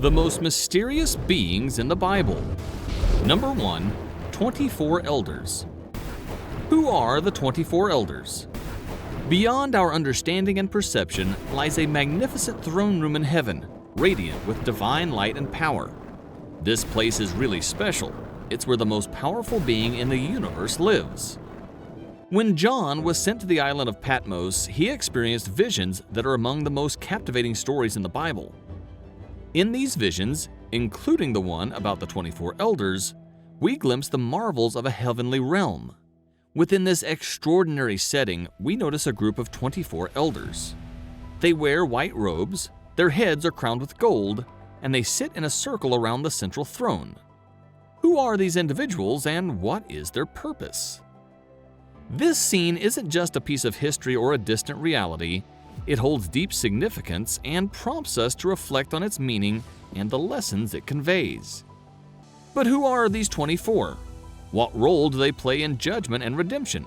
The most mysterious beings in the Bible. Number 1. 24 Elders. Who are the 24 Elders? Beyond our understanding and perception lies a magnificent throne room in heaven, radiant with divine light and power. This place is really special. It's where the most powerful being in the universe lives. When John was sent to the island of Patmos, he experienced visions that are among the most captivating stories in the Bible. In these visions, including the one about the 24 elders, we glimpse the marvels of a heavenly realm. Within this extraordinary setting, we notice a group of 24 elders. They wear white robes, their heads are crowned with gold, and they sit in a circle around the central throne. Who are these individuals and what is their purpose? This scene isn't just a piece of history or a distant reality. It holds deep significance and prompts us to reflect on its meaning and the lessons it conveys. But who are these 24? What role do they play in judgment and redemption?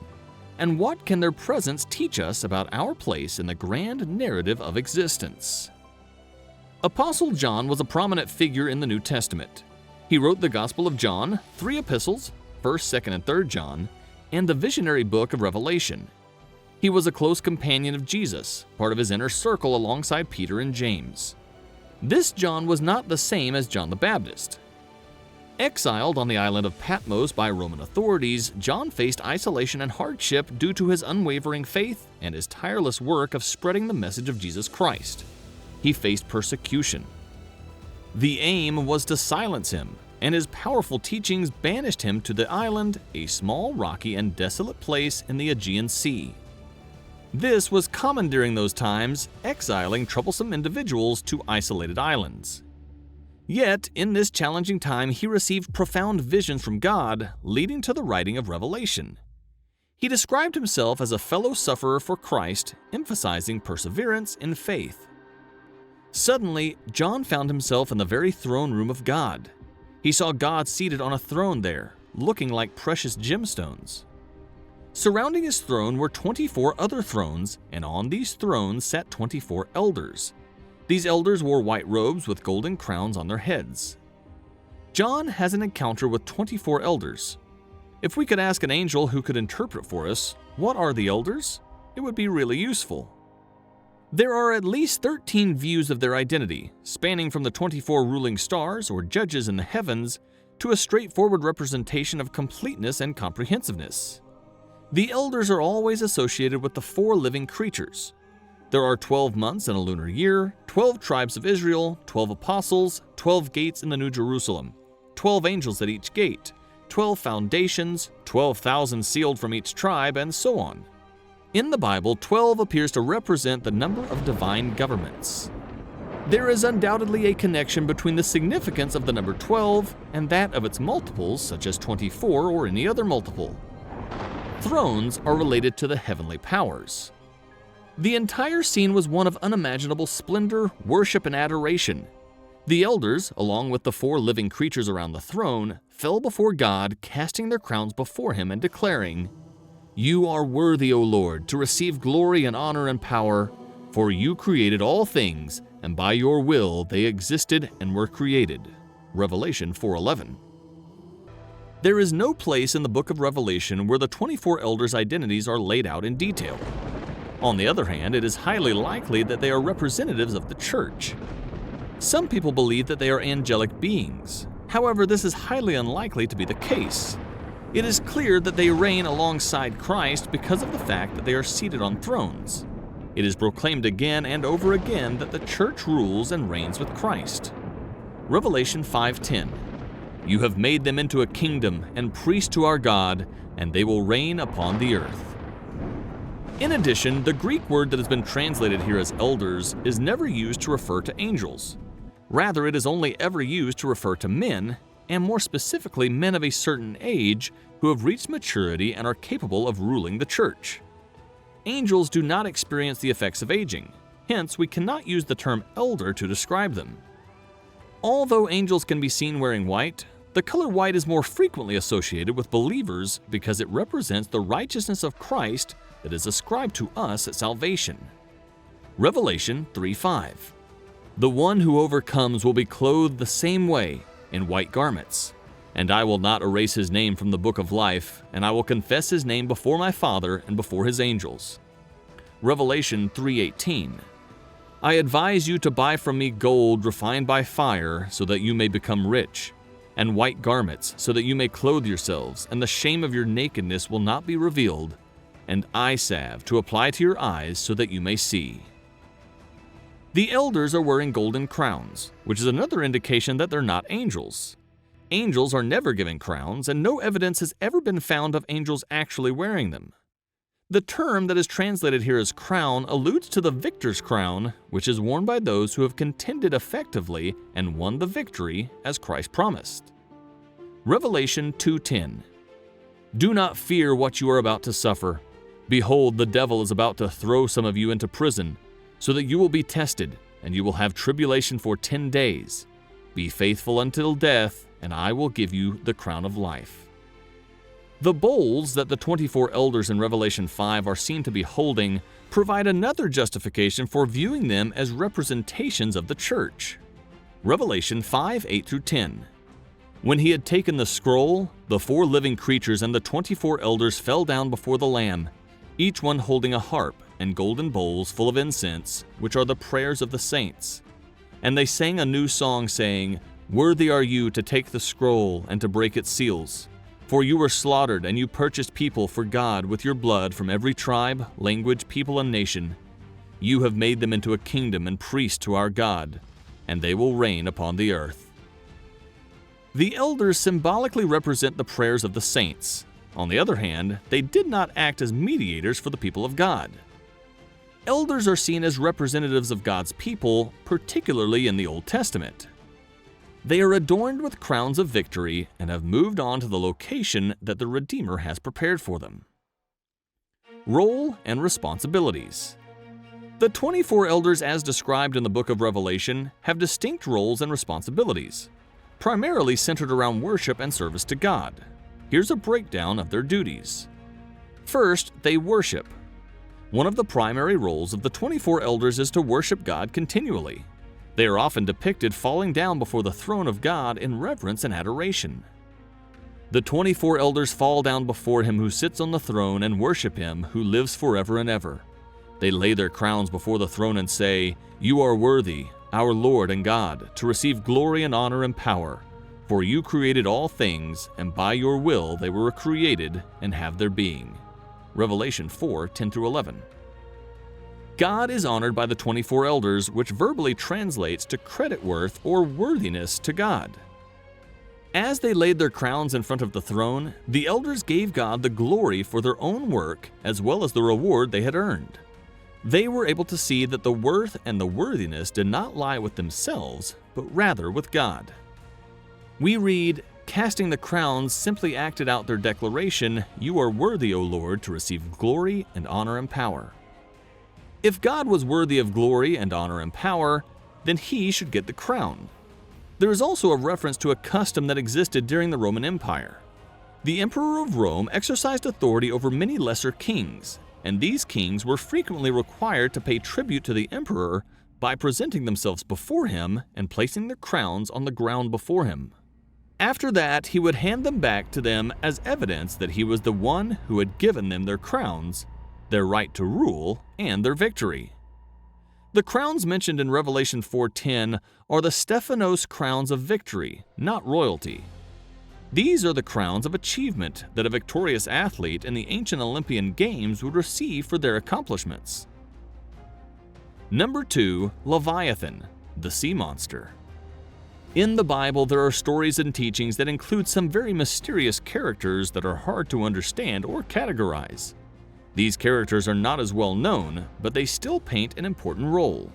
And what can their presence teach us about our place in the grand narrative of existence? Apostle John was a prominent figure in the New Testament. He wrote the Gospel of John, 3 epistles, 1st, 2nd, and 3rd John, and the visionary book of Revelation. He was a close companion of Jesus, part of his inner circle alongside Peter and James. This John was not the same as John the Baptist. Exiled on the island of Patmos by Roman authorities, John faced isolation and hardship due to his unwavering faith and his tireless work of spreading the message of Jesus Christ. He faced persecution. The aim was to silence him, and his powerful teachings banished him to the island, a small, rocky, and desolate place in the Aegean Sea. This was common during those times, exiling troublesome individuals to isolated islands. Yet, in this challenging time, he received profound visions from God, leading to the writing of Revelation. He described himself as a fellow sufferer for Christ, emphasizing perseverance in faith. Suddenly, John found himself in the very throne room of God. He saw God seated on a throne there, looking like precious gemstones. Surrounding his throne were 24 other thrones, and on these thrones sat 24 elders. These elders wore white robes with golden crowns on their heads. John has an encounter with 24 elders. If we could ask an angel who could interpret for us, what are the elders? It would be really useful. There are at least 13 views of their identity, spanning from the 24 ruling stars or judges in the heavens to a straightforward representation of completeness and comprehensiveness. The elders are always associated with the 4 living creatures. There are 12 months in a lunar year, 12 tribes of Israel, 12 apostles, 12 gates in the New Jerusalem, 12 angels at each gate, 12 foundations, 12,000 sealed from each tribe, and so on. In the Bible, 12 appears to represent the number of divine governments. There is undoubtedly a connection between the significance of the number 12 and that of its multiples, such as 24 or any other multiple. Thrones are related to the heavenly powers. The entire scene was one of unimaginable splendor, worship, and adoration. The elders, along with the 4 living creatures around the throne, fell before God, casting their crowns before him and declaring, "You are worthy, O Lord, to receive glory and honor and power, for you created all things, and by your will they existed and were created." Revelation 4:11. There is no place in the book of Revelation where the 24 elders' identities are laid out in detail. On the other hand, it is highly likely that they are representatives of the church. Some people believe that they are angelic beings. However, this is highly unlikely to be the case. It is clear that they reign alongside Christ because of the fact that they are seated on thrones. It is proclaimed again and over again that the church rules and reigns with Christ. Revelation 5:10. "You have made them into a kingdom and priests to our God, and they will reign upon the earth." In addition, the Greek word that has been translated here as elders is never used to refer to angels. Rather, it is only ever used to refer to men, and more specifically men of a certain age who have reached maturity and are capable of ruling the church. Angels do not experience the effects of aging, hence we cannot use the term elder to describe them. Although angels can be seen wearing white, the color white is more frequently associated with believers because it represents the righteousness of Christ that is ascribed to us at salvation. Revelation 3:5. The one who overcomes will be clothed the same way, in white garments. And I will not erase his name from the book of life, and I will confess his name before my Father and before his angels. Revelation 3:18. I advise you to buy from me gold refined by fire, so that you may become rich, and white garments, so that you may clothe yourselves, and the shame of your nakedness will not be revealed, and eye salve to apply to your eyes, so that you may see. The elders are wearing golden crowns, which is another indication that they're not angels. Angels are never given crowns, and no evidence has ever been found of angels actually wearing them. The term that is translated here as crown alludes to the victor's crown, which is worn by those who have contended effectively and won the victory as Christ promised. Revelation 2:10. Do not fear what you are about to suffer. Behold, the devil is about to throw some of you into prison, so that you will be tested, and you will have tribulation for 10 days. Be faithful until death, and I will give you the crown of life. The bowls that the 24 elders in Revelation 5 are seen to be holding provide another justification for viewing them as representations of the church. Revelation 5:8-10. When he had taken the scroll, the 4 living creatures and the 24 elders fell down before the Lamb, each one holding a harp and golden bowls full of incense, which are the prayers of the saints. And they sang a new song, saying, Worthy are you to take the scroll and to break its seals. For you were slaughtered, and you purchased people for God with your blood from every tribe, language, people, and nation. You have made them into a kingdom and priests to our God, and they will reign upon the earth. The elders symbolically represent the prayers of the saints. On the other hand, they did not act as mediators for the people of God. Elders are seen as representatives of God's people, particularly in the Old Testament. They are adorned with crowns of victory and have moved on to the location that the Redeemer has prepared for them. Role and responsibilities. The 24 elders, as described in the book of Revelation, have distinct roles and responsibilities, primarily centered around worship and service to God. Here's a breakdown of their duties. First, they worship. One of the primary roles of the 24 elders is to worship God continually. They are often depicted falling down before the throne of God in reverence and adoration. The 24 elders fall down before him who sits on the throne and worship him who lives forever and ever. They lay their crowns before the throne and say, You are worthy, our Lord and God, to receive glory and honor and power. For you created all things, and by your will they were created and have their being. Revelation 4:10-11. God is honored by the 24 elders, which verbally translates to credit worth or worthiness to God. As they laid their crowns in front of the throne, the elders gave God the glory for their own work as well as the reward they had earned. They were able to see that the worth and the worthiness did not lie with themselves, but rather with God. We read, Casting the crowns simply acted out their declaration, You are worthy, O Lord, to receive glory and honor and power. If God was worthy of glory and honor and power, then he should get the crown. There is also a reference to a custom that existed during the Roman Empire. The Emperor of Rome exercised authority over many lesser kings, and these kings were frequently required to pay tribute to the emperor by presenting themselves before him and placing their crowns on the ground before him. After that, he would hand them back to them as evidence that he was the one who had given them their crowns, their right to rule, and their victory. The crowns mentioned in Revelation 4:10 are the Stephanos crowns of victory, not royalty. These are the crowns of achievement that a victorious athlete in the ancient Olympian Games would receive for their accomplishments. Number 2, Leviathan, the sea monster. In the Bible, there are stories and teachings that include some very mysterious characters that are hard to understand or categorize. These characters are not as well known, but they still paint an important role.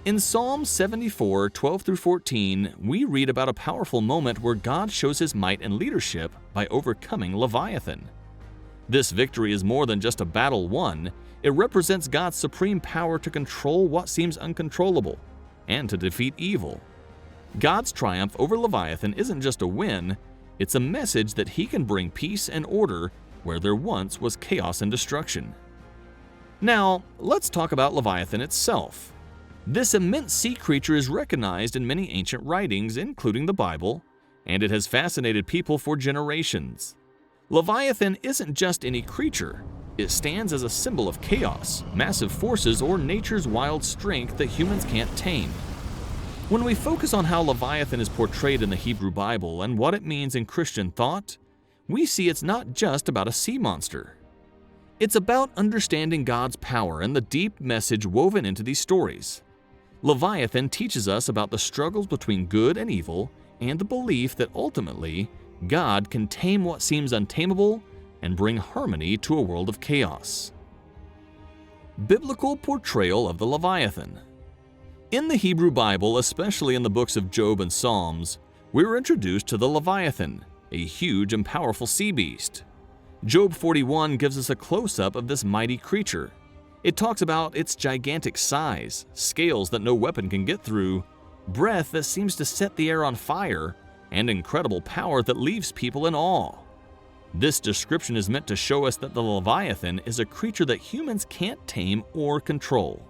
In Psalm 74, 12-14, we read about a powerful moment where God shows his might and leadership by overcoming Leviathan. This victory is more than just a battle won, it represents God's supreme power to control what seems uncontrollable and to defeat evil. God's triumph over Leviathan isn't just a win, it's a message that he can bring peace and order where there once was chaos and destruction. Now, let's talk about Leviathan itself. This immense sea creature is recognized in many ancient writings, including the Bible, and it has fascinated people for generations. Leviathan isn't just any creature. It stands as a symbol of chaos, massive forces, or nature's wild strength that humans can't tame. When we focus on how Leviathan is portrayed in the Hebrew Bible and what it means in Christian thought, we see it's not just about a sea monster. It's about understanding God's power and the deep message woven into these stories. Leviathan teaches us about the struggles between good and evil and the belief that ultimately, God can tame what seems untamable and bring harmony to a world of chaos. Biblical portrayal of the Leviathan. In the Hebrew Bible, especially in the books of Job and Psalms, we're introduced to the Leviathan, a huge and powerful sea beast. Job 41 gives us a close-up of this mighty creature. It talks about its gigantic size, scales that no weapon can get through, breath that seems to set the air on fire, and incredible power that leaves people in awe. This description is meant to show us that the Leviathan is a creature that humans can't tame or control.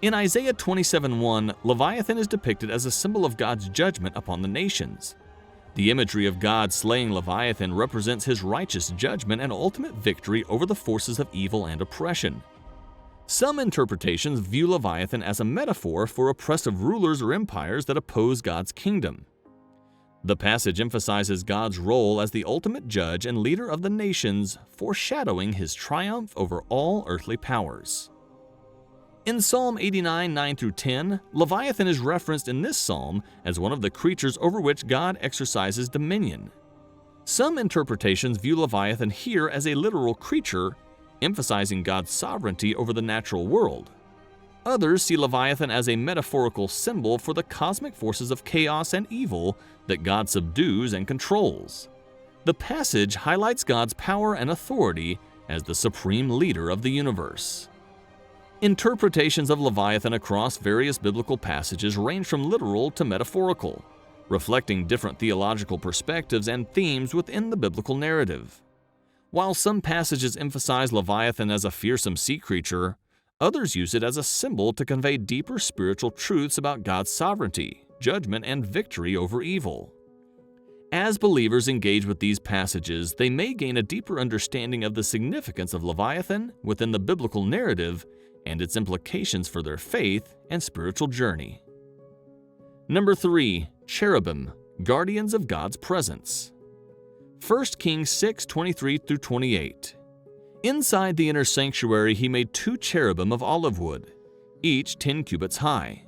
In Isaiah 27:1, Leviathan is depicted as a symbol of God's judgment upon the nations. The imagery of God slaying Leviathan represents his righteous judgment and ultimate victory over the forces of evil and oppression. Some interpretations view Leviathan as a metaphor for oppressive rulers or empires that oppose God's kingdom. The passage emphasizes God's role as the ultimate judge and leader of the nations, foreshadowing his triumph over all earthly powers. In Psalm 89, 9-10, Leviathan is referenced in this psalm as one of the creatures over which God exercises dominion. Some interpretations view Leviathan here as a literal creature, emphasizing God's sovereignty over the natural world. Others see Leviathan as a metaphorical symbol for the cosmic forces of chaos and evil that God subdues and controls. The passage highlights God's power and authority as the supreme leader of the universe. Interpretations of Leviathan across various biblical passages range from literal to metaphorical, reflecting different theological perspectives and themes within the biblical narrative. While some passages emphasize Leviathan as a fearsome sea creature, others use it as a symbol to convey deeper spiritual truths about God's sovereignty, judgment, and victory over evil. As believers engage with these passages, they may gain a deeper understanding of the significance of Leviathan within the biblical narrative and its implications for their faith and spiritual journey. Number 3. Cherubim, guardians of God's presence. 1 Kings 6:23-28. Inside the inner sanctuary he made 2 cherubim of olive wood, each 10 cubits high.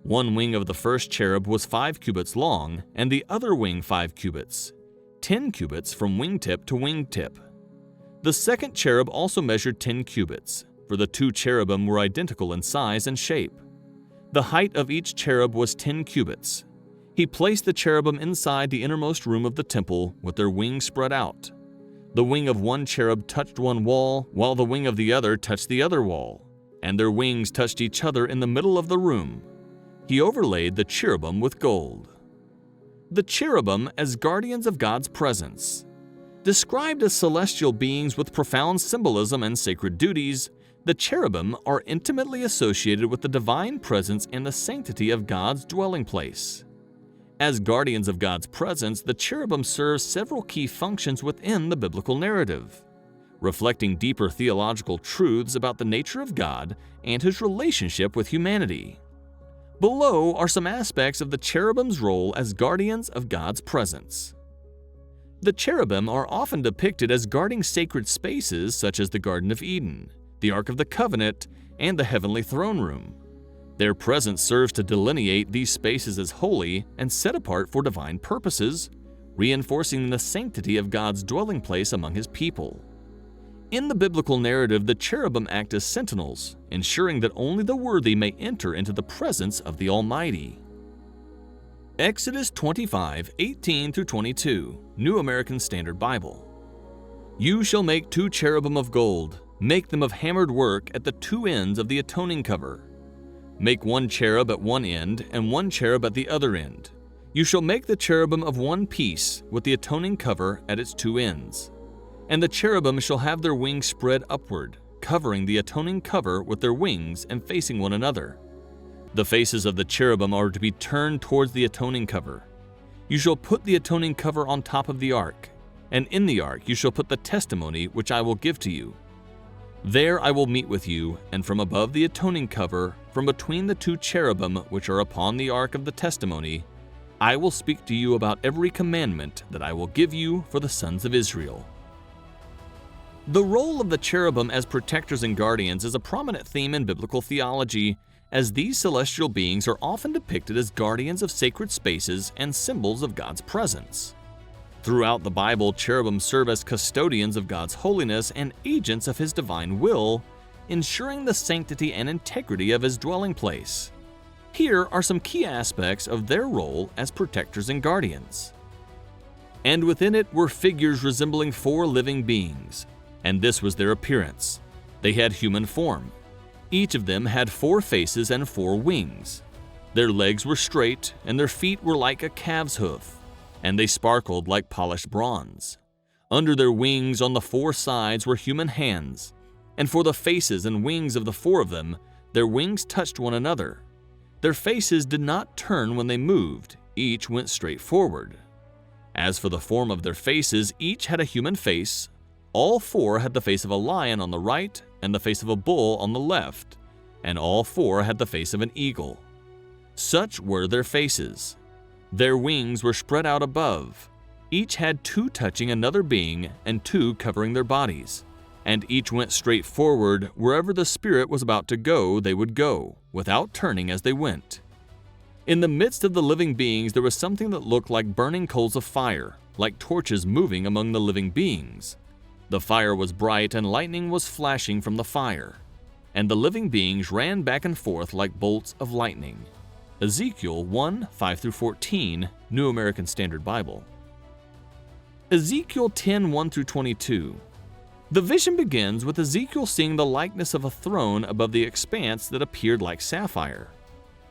One wing of the first cherub was 5 cubits long, and the other wing 5 cubits, 10 cubits from wingtip to wingtip. The second cherub also measured 10 cubits, for the 2 cherubim were identical in size and shape. The height of each cherub was 10 cubits. He placed the cherubim inside the innermost room of the temple with their wings spread out. The wing of one cherub touched one wall, while the wing of the other touched the other wall, and their wings touched each other in the middle of the room. He overlaid the cherubim with gold. The cherubim as guardians of God's presence. Described as celestial beings with profound symbolism and sacred duties, the cherubim are intimately associated with the divine presence and the sanctity of God's dwelling place. As guardians of God's presence, the cherubim serve several key functions within the biblical narrative, reflecting deeper theological truths about the nature of God and his relationship with humanity. Below are some aspects of the cherubim's role as guardians of God's presence. The cherubim are often depicted as guarding sacred spaces such as the Garden of Eden, the Ark of the Covenant, and the heavenly throne room. Their presence serves to delineate these spaces as holy and set apart for divine purposes, reinforcing the sanctity of God's dwelling place among his people. In the biblical narrative, the cherubim act as sentinels, ensuring that only the worthy may enter into the presence of the Almighty. Exodus 25:18-22, New American Standard Bible. You shall make 2 cherubim of gold. Make them of hammered work at the 2 ends of the atoning cover. Make 1 cherub at one end and 1 cherub at the other end. You shall make the cherubim of one piece with the atoning cover at its 2 ends. And the cherubim shall have their wings spread upward, covering the atoning cover with their wings and facing one another. The faces of the cherubim are to be turned towards the atoning cover. You shall put the atoning cover on top of the ark, and in the ark you shall put the testimony which I will give to you. There I will meet with you, and from above the atoning cover, from between the two cherubim which are upon the ark of the testimony, I will speak to you about every commandment that I will give you for the sons of Israel. The role of the cherubim as protectors and guardians is a prominent theme in biblical theology, as these celestial beings are often depicted as guardians of sacred spaces and symbols of God's presence. Throughout the Bible, cherubim serve as custodians of God's holiness and agents of His divine will, ensuring the sanctity and integrity of His dwelling place. Here are some key aspects of their role as protectors and guardians. And within it were figures resembling 4 living beings, and this was their appearance. They had human form. Each of them had 4 faces and 4 wings. Their legs were straight, and their feet were like a calf's hoof, and they sparkled like polished bronze. Under their wings on the 4 sides were human hands, and for the faces and wings of the 4 of them, their wings touched one another. Their faces did not turn when they moved, each went straight forward. As for the form of their faces, each had a human face. All 4 had the face of a lion on the right and the face of a bull on the left, and all 4 had the face of an eagle. Such were their faces. Their wings were spread out above. Each had 2 touching another being and 2 covering their bodies, and each went straight forward. Wherever the Spirit was about to go, they would go, without turning as they went. In the midst of the living beings there was something that looked like burning coals of fire, like torches moving among the living beings. The fire was bright and lightning was flashing from the fire, and the living beings ran back and forth like bolts of lightning. Ezekiel 1:5-14, New American Standard Bible. Ezekiel 10:1-22. The vision begins with Ezekiel seeing the likeness of a throne above the expanse that appeared like sapphire.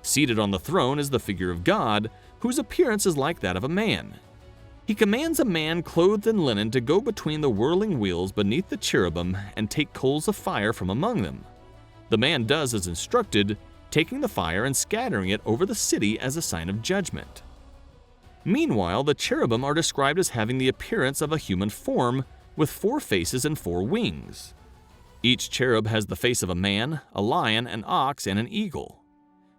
Seated on the throne is the figure of God, whose appearance is like that of a man. He commands a man clothed in linen to go between the whirling wheels beneath the cherubim and take coals of fire from among them. The man does as instructed, taking the fire and scattering it over the city as a sign of judgment. Meanwhile, the cherubim are described as having the appearance of a human form with 4 faces and 4 wings. Each cherub has the face of a man, a lion, an ox, and an eagle.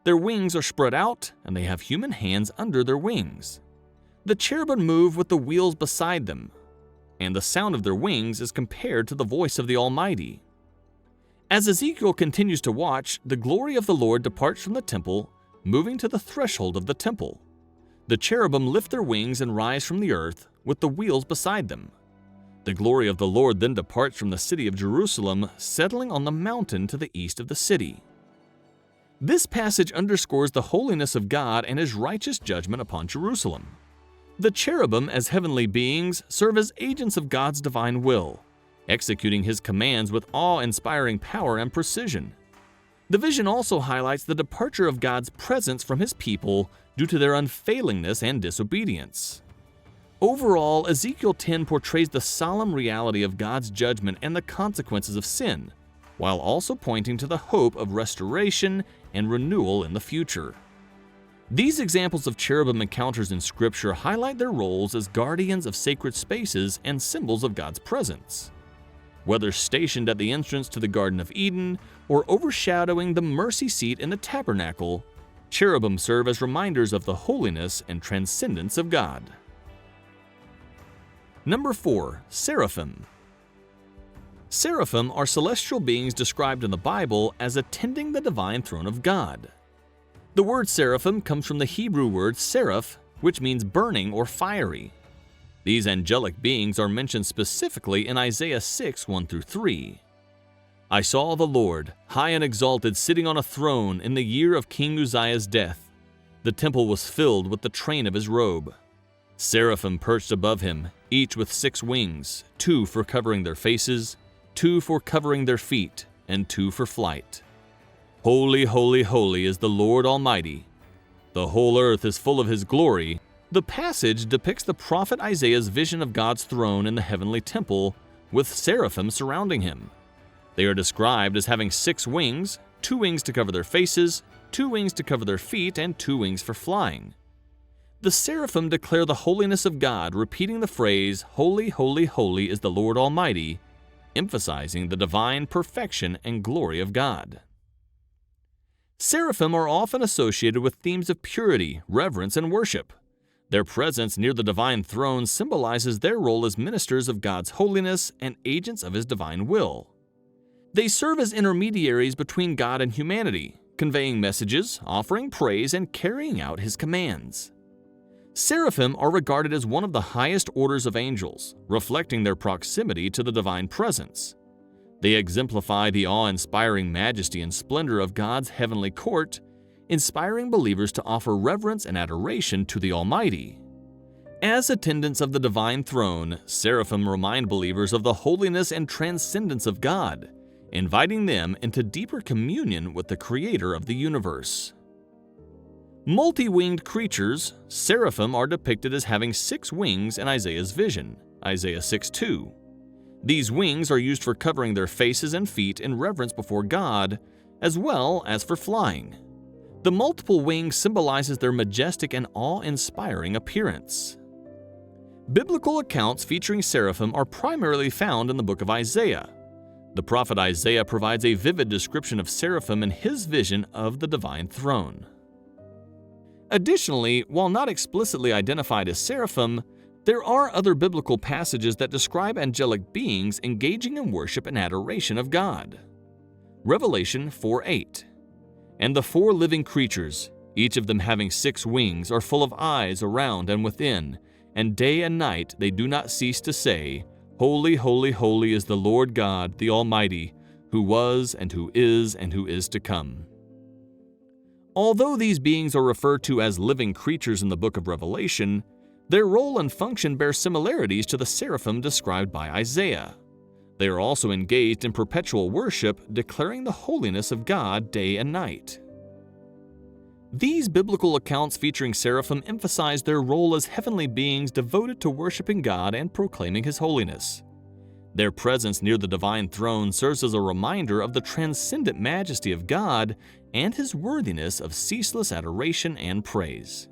Their wings are spread out, and they have human hands under their wings. The cherubim move with the wheels beside them, and the sound of their wings is compared to the voice of the Almighty. As Ezekiel continues to watch, the glory of the Lord departs from the temple, moving to the threshold of the temple. The cherubim lift their wings and rise from the earth, with the wheels beside them. The glory of the Lord then departs from the city of Jerusalem, settling on the mountain to the east of the city. This passage underscores the holiness of God and His righteous judgment upon Jerusalem. The cherubim, as heavenly beings, serve as agents of God's divine will, executing His commands with awe-inspiring power and precision. The vision also highlights the departure of God's presence from His people due to their unfailingness and disobedience. Overall, Ezekiel 10 portrays the solemn reality of God's judgment and the consequences of sin, while also pointing to the hope of restoration and renewal in the future. These examples of cherubim encounters in Scripture highlight their roles as guardians of sacred spaces and symbols of God's presence. Whether stationed at the entrance to the Garden of Eden or overshadowing the mercy seat in the tabernacle, cherubim serve as reminders of the holiness and transcendence of God. Number 4. Seraphim. Seraphim are celestial beings described in the Bible as attending the divine throne of God. The word seraphim comes from the Hebrew word seraph, which means burning or fiery. These angelic beings are mentioned specifically in Isaiah 6:1-3. I saw the Lord, high and exalted, sitting on a throne in the year of King Uzziah's death. The temple was filled with the train of his robe. Seraphim perched above him, each with 6 wings, 2 for covering their faces, 2 for covering their feet, and 2 for flight. Holy, holy, holy is the Lord Almighty. The whole earth is full of His glory. The passage depicts the prophet Isaiah's vision of God's throne in the heavenly temple, with seraphim surrounding him. They are described as having 6 wings, 2 wings to cover their faces, 2 wings to cover their feet, and 2 wings for flying. The seraphim declare the holiness of God, repeating the phrase, "Holy, holy, holy is the Lord Almighty," emphasizing the divine perfection and glory of God. Seraphim are often associated with themes of purity, reverence, and worship. Their presence near the divine throne symbolizes their role as ministers of God's holiness and agents of His divine will. They serve as intermediaries between God and humanity, conveying messages, offering praise, and carrying out His commands. Seraphim are regarded as one of the highest orders of angels, reflecting their proximity to the divine presence. They exemplify the awe-inspiring majesty and splendor of God's heavenly court, inspiring believers to offer reverence and adoration to the Almighty. As attendants of the divine throne, seraphim remind believers of the holiness and transcendence of God, inviting them into deeper communion with the Creator of the universe. Multi-winged creatures, seraphim are depicted as having 6 wings in Isaiah's vision, Isaiah 6:2. These wings are used for covering their faces and feet in reverence before God, as well as for flying. The multiple wings symbolizes their majestic and awe-inspiring appearance. Biblical accounts featuring seraphim are primarily found in the book of Isaiah. The prophet Isaiah provides a vivid description of seraphim in his vision of the divine throne. Additionally, while not explicitly identified as seraphim, there are other biblical passages that describe angelic beings engaging in worship and adoration of God. Revelation 4:8. And the 4 living creatures, each of them having 6 wings, are full of eyes around and within, and day and night they do not cease to say, "Holy, holy, holy is the Lord God, the Almighty, who was and who is to come." Although these beings are referred to as living creatures in the book of Revelation, their role and function bear similarities to the seraphim described by Isaiah. They are also engaged in perpetual worship, declaring the holiness of God day and night. These biblical accounts featuring seraphim emphasize their role as heavenly beings devoted to worshiping God and proclaiming His holiness. Their presence near the divine throne serves as a reminder of the transcendent majesty of God and His worthiness of ceaseless adoration and praise.